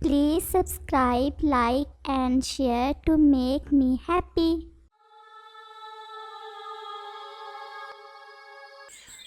Please subscribe, like and share to make me happy.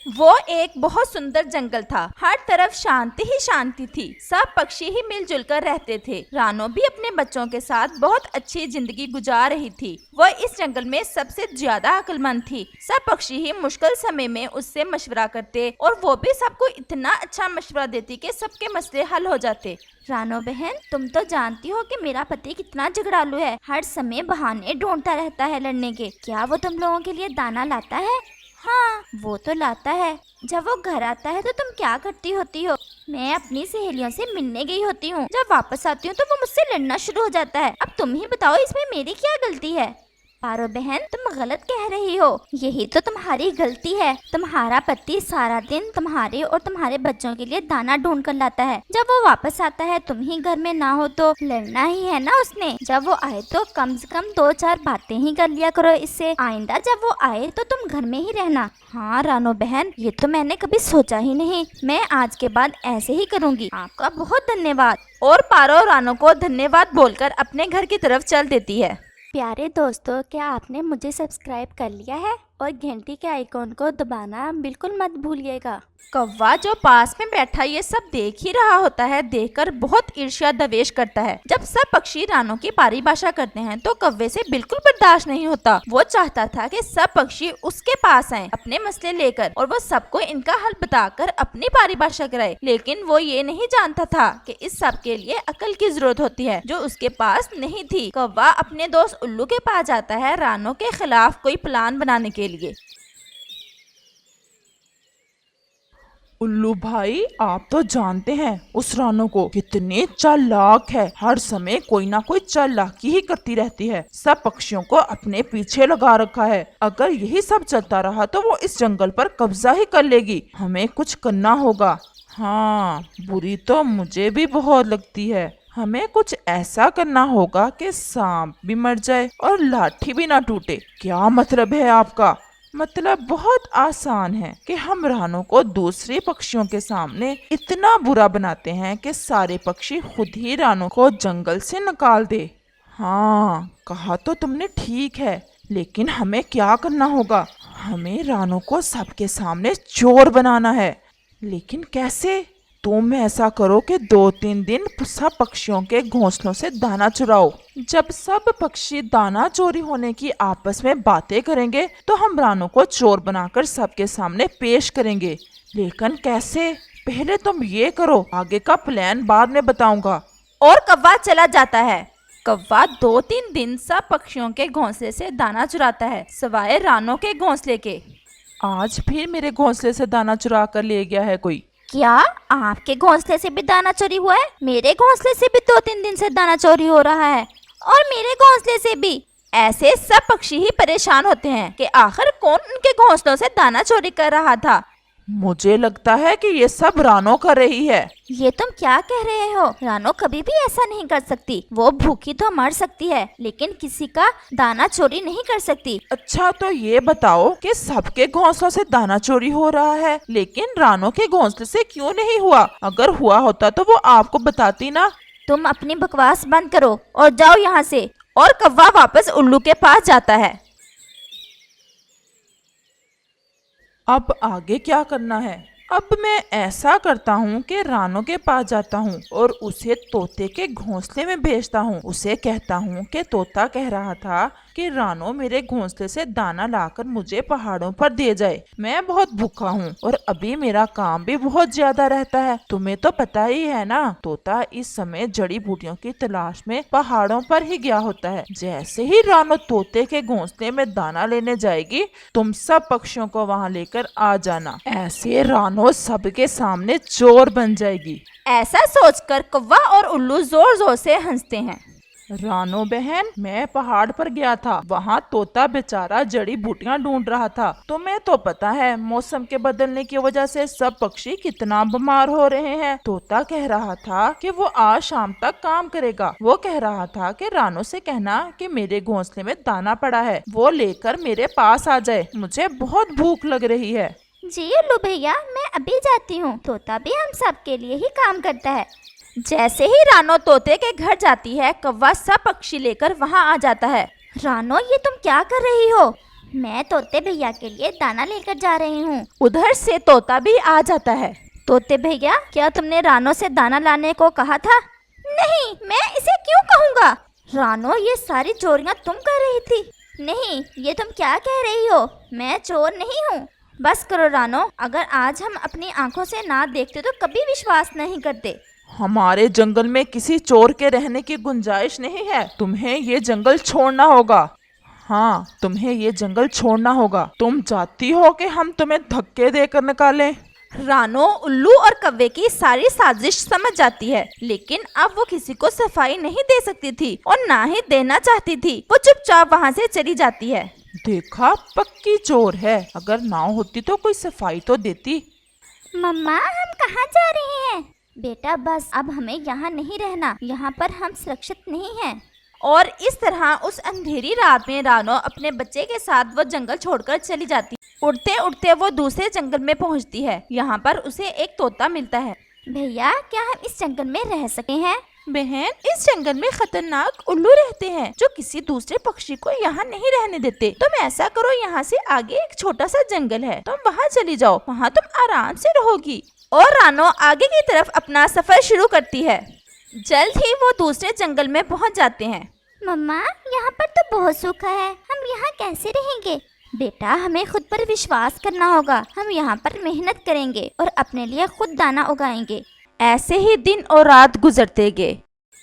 वो एक बहुत सुंदर जंगल था। हर तरफ शांति ही शांति थी। सब पक्षी ही मिलजुल कर रहते थे। रानो भी अपने बच्चों के साथ बहुत अच्छी जिंदगी गुजार रही थी। वो इस जंगल में सबसे ज्यादा अक्लमंद थी। सब पक्षी ही मुश्किल समय में उससे मशवरा करते और वो भी सबको इतना अच्छा मशवरा देती कि सबके मसले हल हो जाते। रानो बहन, तुम तो जानती हो कि मेरा पति कितना झगड़ालू है। हर समय बहाने ढूंढता रहता है लड़ने के। क्या वो तुम लोगों के लिए दाना लाता है? हाँ, वो तो लाता है। जब वो घर आता है तो तुम क्या करती होती हो? मैं अपनी सहेलियों से मिलने गई होती हूँ। जब वापस आती हूँ तो वो मुझसे लड़ना शुरू हो जाता है। अब तुम ही बताओ, इसमें मेरी क्या गलती है? पारो बहन, तुम गलत कह रही हो। यही तो तुम्हारी गलती है। तुम्हारा पति सारा दिन तुम्हारे और तुम्हारे बच्चों के लिए दाना ढूंढ कर लाता है। जब वो वापस आता है, तुम ही घर में ना हो तो लड़ना ही है ना उसने। जब वो आए तो कम से कम 2-4 बातें ही कर लिया करो इससे। आइंदा जब वो आए तो तुम घर में ही रहना। हाँ रानो बहन, ये तो मैंने कभी सोचा ही नहीं। मैं आज के बाद ऐसे ही करूँगी। आपका बहुत धन्यवाद। और पारो रानो को धन्यवाद बोलकर अपने घर की तरफ चल देती है। प्यारे दोस्तों, क्या आपने मुझे सब्सक्राइब कर लिया है? और घंटी के आइकॉन को दबाना बिल्कुल मत भूलिएगा। कौवा जो पास में बैठा ये सब देख ही रहा होता है, देखकर बहुत ईर्ष्या दवेश करता है। जब सब पक्षी रानो की परिभाषा करते हैं तो कौवे से बिल्कुल बर्दाश्त नहीं होता। वो चाहता था कि सब पक्षी उसके पास आएं अपने मसले लेकर और वो सबको इनका हल बताकर अपनी परिभाषा कराए। लेकिन वो ये नहीं जानता था कि इस सब के लिए अकल की जरूरत होती है, जो उसके पास नहीं थी। कौवा अपने दोस्त उल्लू के पास जाता है रानो के खिलाफ कोई प्लान बनाने के लिए। उल्लू भाई, आप तो जानते हैं उस रानो को कितनी चालाक है। हर समय कोई ना कोई चालाकी ही करती रहती है। सब पक्षियों को अपने पीछे लगा रखा है। अगर यही सब चलता रहा तो वो इस जंगल पर कब्जा ही कर लेगी। हमें कुछ करना होगा। हाँ, बुरी तो मुझे भी बहुत लगती है। हमें कुछ ऐसा करना होगा कि सांप भी मर जाए और लाठी भी ना टूटे। क्या मतलब है आपका? मतलब बहुत आसान है कि हम रानो को दूसरे पक्षियों के सामने इतना बुरा बनाते हैं कि सारे पक्षी खुद ही रानो को जंगल से निकाल दे। हाँ, कहा तो तुमने ठीक है, लेकिन हमें क्या करना होगा? हमें रानो को सबके सामने चोर बनाना है। लेकिन कैसे? तुम ऐसा करो कि 2-3 दिन सब पक्षियों के घोंसलों से दाना चुराओ। जब सब पक्षी दाना चोरी होने की आपस में बातें करेंगे तो हम रानो को चोर बनाकर सबके सामने पेश करेंगे। लेकिन कैसे? पहले तुम ये करो, आगे का प्लान बाद में बताऊंगा। और कौवा चला जाता है। कौवा 2-3 दिन सब पक्षियों के घोंसले से दाना चुराता है, सिवाय रानो के घोंसले के। आज फिर मेरे घोंसले से दाना चुरा कर ले गया है कोई। क्या आपके घोंसले से भी दाना चोरी हुआ है? मेरे घोंसले से भी 2-3 दिन से दाना चोरी हो रहा है। और मेरे घोंसले से भी। ऐसे सब पक्षी ही परेशान होते हैं कि आखिर कौन उनके घोंसलों से दाना चोरी कर रहा था। मुझे लगता है कि ये सब रानो कर रही है। ये तुम क्या कह रहे हो? रानो कभी भी ऐसा नहीं कर सकती। वो भूखी तो मर सकती है, लेकिन किसी का दाना चोरी नहीं कर सकती। अच्छा, तो ये बताओ कि सबके घोंसलों से दाना चोरी हो रहा है, लेकिन रानो के घोंसले से क्यों नहीं हुआ? अगर हुआ होता तो वो आपको बताती ना। तुम अपनी बकवास बंद करो और जाओ यहाँ से। और कौवा वापस उल्लू के पास जाता है। अब आगे क्या करना है? अब मैं ऐसा करता हूँ कि रानो के पास जाता हूँ और उसे तोते के घोंसले में भेजता हूँ। उसे कहता हूँ कि तोता कह रहा था कि रानो मेरे घोंसले से दाना लाकर मुझे पहाड़ों पर दे जाए। मैं बहुत भूखा हूँ और अभी मेरा काम भी बहुत ज्यादा रहता है। तुम्हें तो पता ही है ना, तोता इस समय जड़ी बूटियों की तलाश में पहाड़ों पर ही गया होता है। जैसे ही रानो तोते के घोंसले में दाना लेने जाएगी, तुम सब पक्षियों को वहाँ लेकर आ जाना। ऐसे रानो सबके सामने चोर बन जाएगी। ऐसा सोचकर कौवा और उल्लू जोर जोर से हंसते हैं। रानो बहन, मैं पहाड़ पर गया था। वहाँ तोता बेचारा जड़ी बूटियाँ ढूंढ रहा था। तुम्हें तो पता है मौसम के बदलने की वजह से सब पक्षी कितना बीमार हो रहे हैं। तोता कह रहा था कि वो आज शाम तक काम करेगा। वो कह रहा था कि रानो से कहना कि मेरे घोंसले में दाना पड़ा है, वो लेकर मेरे पास आ जाए। मुझे बहुत भूख लग रही है। जी उल्लू भैया, मैं अभी जाती हूँ। तोता भी हम सब के लिए ही काम करता है। जैसे ही रानो तोते के घर जाती है, कौवा सब पक्षी लेकर वहाँ आ जाता है। रानो, ये तुम क्या कर रही हो? मैं तोते भैया के लिए दाना लेकर जा रही हूँ। उधर से तोता भी आ जाता है। तोते भैया, क्या तुमने रानो से दाना लाने को कहा था? नहीं, मैं इसे क्यों कहूँगा? रानो, ये सारी चोरियाँ तुम कर रही थी। नहीं, ये तुम क्या कह रही हो? मैं चोर नहीं हूँ। बस करो रानो, अगर आज हम अपनी आंखों से ना देखते तो कभी विश्वास नहीं करते। हमारे जंगल में किसी चोर के रहने की गुंजाइश नहीं है। तुम्हें ये जंगल छोड़ना होगा। हाँ, तुम्हें ये जंगल छोड़ना होगा। तुम चाहती हो कि हम तुम्हें धक्के देकर निकालें? रानो उल्लू और कौवे की सारी साजिश समझ जाती है, लेकिन अब वो किसी को सफाई नहीं दे सकती थी और ना ही देना चाहती थी। वो चुपचाप वहाँ से चली जाती है। देखा, पक्की चोर है। अगर ना होती तो कोई सफाई तो देती। मम्मा, हम कहाँ जा रहे हैं? बेटा, बस अब हमें यहाँ नहीं रहना। यहाँ पर हम सुरक्षित नहीं हैं। और इस तरह उस अंधेरी रात में रानो अपने बच्चे के साथ वो जंगल छोड़कर चली जाती। उड़ते उड़ते वो दूसरे जंगल में पहुँचती है। यहाँ पर उसे एक तोता मिलता है। भैया, क्या हम इस जंगल में रह सके हैं? बहन, इस जंगल में खतरनाक उल्लू रहते हैं जो किसी दूसरे पक्षी को यहाँ नहीं रहने देते। तुम ऐसा करो, यहाँ से आगे एक छोटा सा जंगल है, तुम वहाँ चली जाओ, वहाँ तुम आराम से रहोगी। और रानो आगे की तरफ अपना सफर शुरू करती है। जल्द ही वो दूसरे जंगल में पहुँच जाते हैं। मम्मा, यहाँ पर तो बहुत सूखा है, हम यहाँ कैसे रहेंगे? बेटा, हमें खुद पर विश्वास करना होगा। हम यहाँ पर मेहनत करेंगे और अपने लिए खुद दाना उगाएंगे। ऐसे ही दिन और रात गुजरते गए।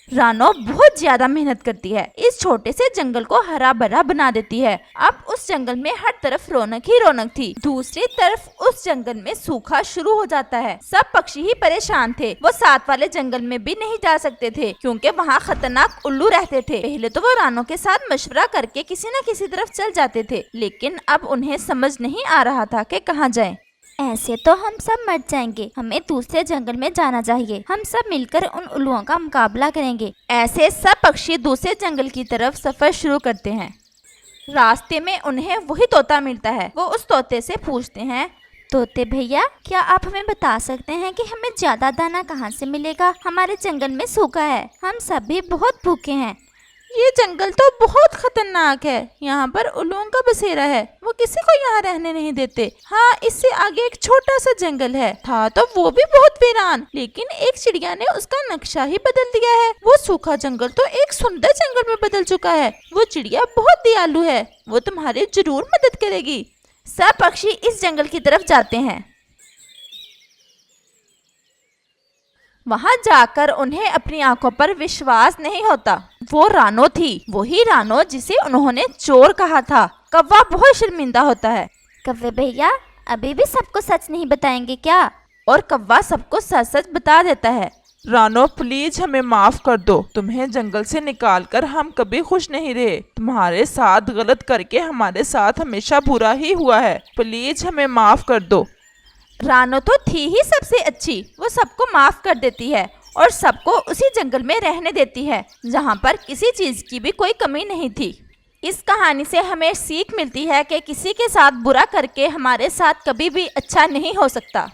रानो बहुत ज्यादा मेहनत करती है, इस छोटे से जंगल को हरा भरा बना देती है। अब उस जंगल में हर तरफ रौनक ही रौनक थी। दूसरी तरफ उस जंगल में सूखा शुरू हो जाता है। सब पक्षी ही परेशान थे। वो साथ वाले जंगल में भी नहीं जा सकते थे क्योंकि वहाँ खतरनाक उल्लू रहते थे। पहले तो वो रानो के साथ मशवरा करके किसी न किसी तरफ चल जाते थे, लेकिन अब उन्हें समझ नहीं आ रहा था कि कहाँ जाएं। ऐसे तो हम सब मर जाएंगे। हमें दूसरे जंगल में जाना चाहिए। हम सब मिलकर उन उल्लुओं का मुकाबला करेंगे। ऐसे सब पक्षी दूसरे जंगल की तरफ सफर शुरू करते हैं। रास्ते में उन्हें वही तोता मिलता है। वो उस तोते से पूछते हैं, तोते भैया, क्या आप हमें बता सकते हैं कि हमें ज्यादा दाना कहाँ से मिलेगा? हमारे जंगल में सूखा है, हम सब भी बहुत भूखे हैं। ये जंगल तो बहुत खतरनाक है। यहाँ पर उल्लुओं का बसेरा है, वो किसी को यहाँ रहने नहीं देते। हाँ, इससे आगे एक छोटा सा जंगल है, था तो वो भी बहुत वीरान, लेकिन एक चिड़िया ने उसका नक्शा ही बदल दिया है। वो सूखा जंगल तो एक सुंदर जंगल में बदल चुका है। वो चिड़िया बहुत दयालु है, वो तुम्हारी जरूर मदद करेगी। सब पक्षी इस जंगल की तरफ जाते हैं। वहां जाकर उन्हें अपनी आंखों पर विश्वास नहीं होता। वो रानो थी, वही रानो जिसे उन्होंने चोर कहा था। कौवा बहुत शर्मिंदा होता है। कौवे भैया, अभी भी सबको सच नहीं बताएंगे क्या? और कौवा सबको सच सच बता देता है। रानो, प्लीज हमें माफ कर दो। तुम्हें जंगल से निकालकर हम कभी खुश नहीं रहे। तुम्हारे साथ गलत करके हमारे साथ हमेशा बुरा ही हुआ है। प्लीज हमें माफ कर दो। रानो तो थी ही सबसे अच्छी। वो सबको माफ कर देती है और सबको उसी जंगल में रहने देती है जहाँ पर किसी चीज की भी कोई कमी नहीं थी। इस कहानी से हमें सीख मिलती है कि किसी के साथ बुरा करके हमारे साथ कभी भी अच्छा नहीं हो सकता।